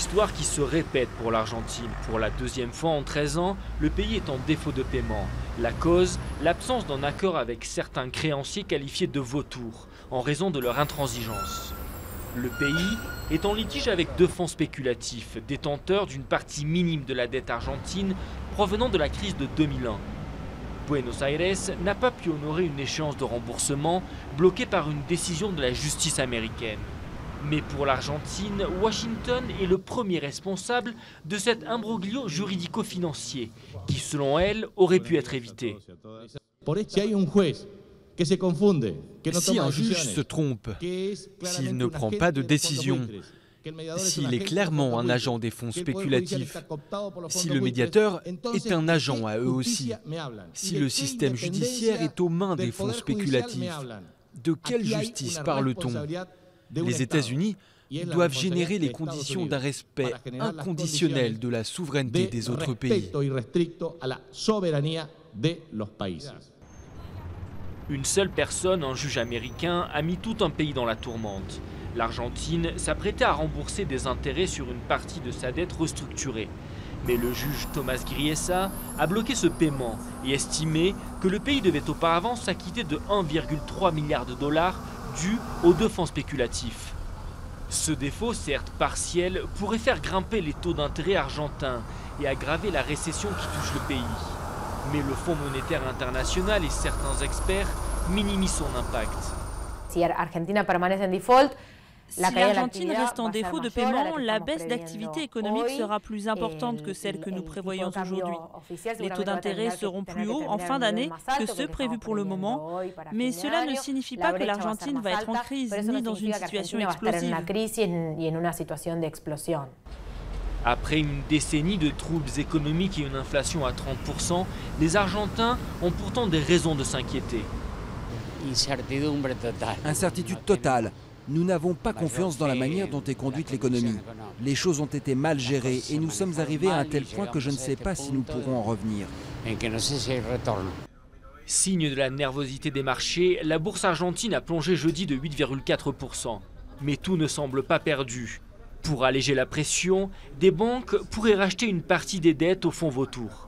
histoire qui se répète pour l'Argentine. Pour la deuxième fois en 13 ans, le pays est en défaut de paiement. La cause, l'absence d'un accord avec certains créanciers qualifiés de vautours, en raison de leur intransigeance. Le pays est en litige avec deux fonds spéculatifs, détenteurs d'une partie minime de la dette argentine provenant de la crise de 2001. Buenos Aires n'a pas pu honorer une échéance de remboursement bloquée par une décision de la justice américaine. Mais pour l'Argentine, Washington est le premier responsable de cet imbroglio juridico-financier qui, selon elle, aurait pu être évité. Si un juge se trompe, s'il ne prend pas de décision, s'il est clairement un agent des fonds spéculatifs, si le médiateur est un agent à eux aussi, si le système judiciaire est aux mains des fonds spéculatifs, de quelle justice parle-t-on? Les États-Unis doivent générer les conditions d'un respect inconditionnel de la souveraineté des autres pays. Une seule personne, un juge américain, a mis tout un pays dans la tourmente. L'Argentine s'apprêtait à rembourser des intérêts sur une partie de sa dette restructurée. Mais le juge Tomás Griesa a bloqué ce paiement et estimé que le pays devait auparavant s'acquitter de 1,3 milliard de dollars dus aux deux fonds spéculatifs. Ce défaut, certes partiel, pourrait faire grimper les taux d'intérêt argentins et aggraver la récession qui touche le pays. Mais le Fonds monétaire international et certains experts minimisent son impact. Si l'Argentine reste en défaut de paiement, la baisse d'activité économique sera plus importante que celle que nous prévoyons aujourd'hui. Les taux d'intérêt seront plus hauts en fin d'année que ceux prévus pour le moment, mais cela ne signifie pas que l'Argentine va être en crise ni dans une situation explosive. Après une décennie de troubles économiques et une inflation à 30%, les Argentins ont pourtant des raisons de s'inquiéter. Incertitude totale. Nous n'avons pas confiance dans la manière dont est conduite l'économie. Les choses ont été mal gérées et nous sommes arrivés à un tel point que je ne sais pas si nous pourrons en revenir. Signe de la nervosité des marchés, la bourse argentine a plongé jeudi de 8,4%. Mais tout ne semble pas perdu. Pour alléger la pression, des banques pourraient racheter une partie des dettes au fonds vautour.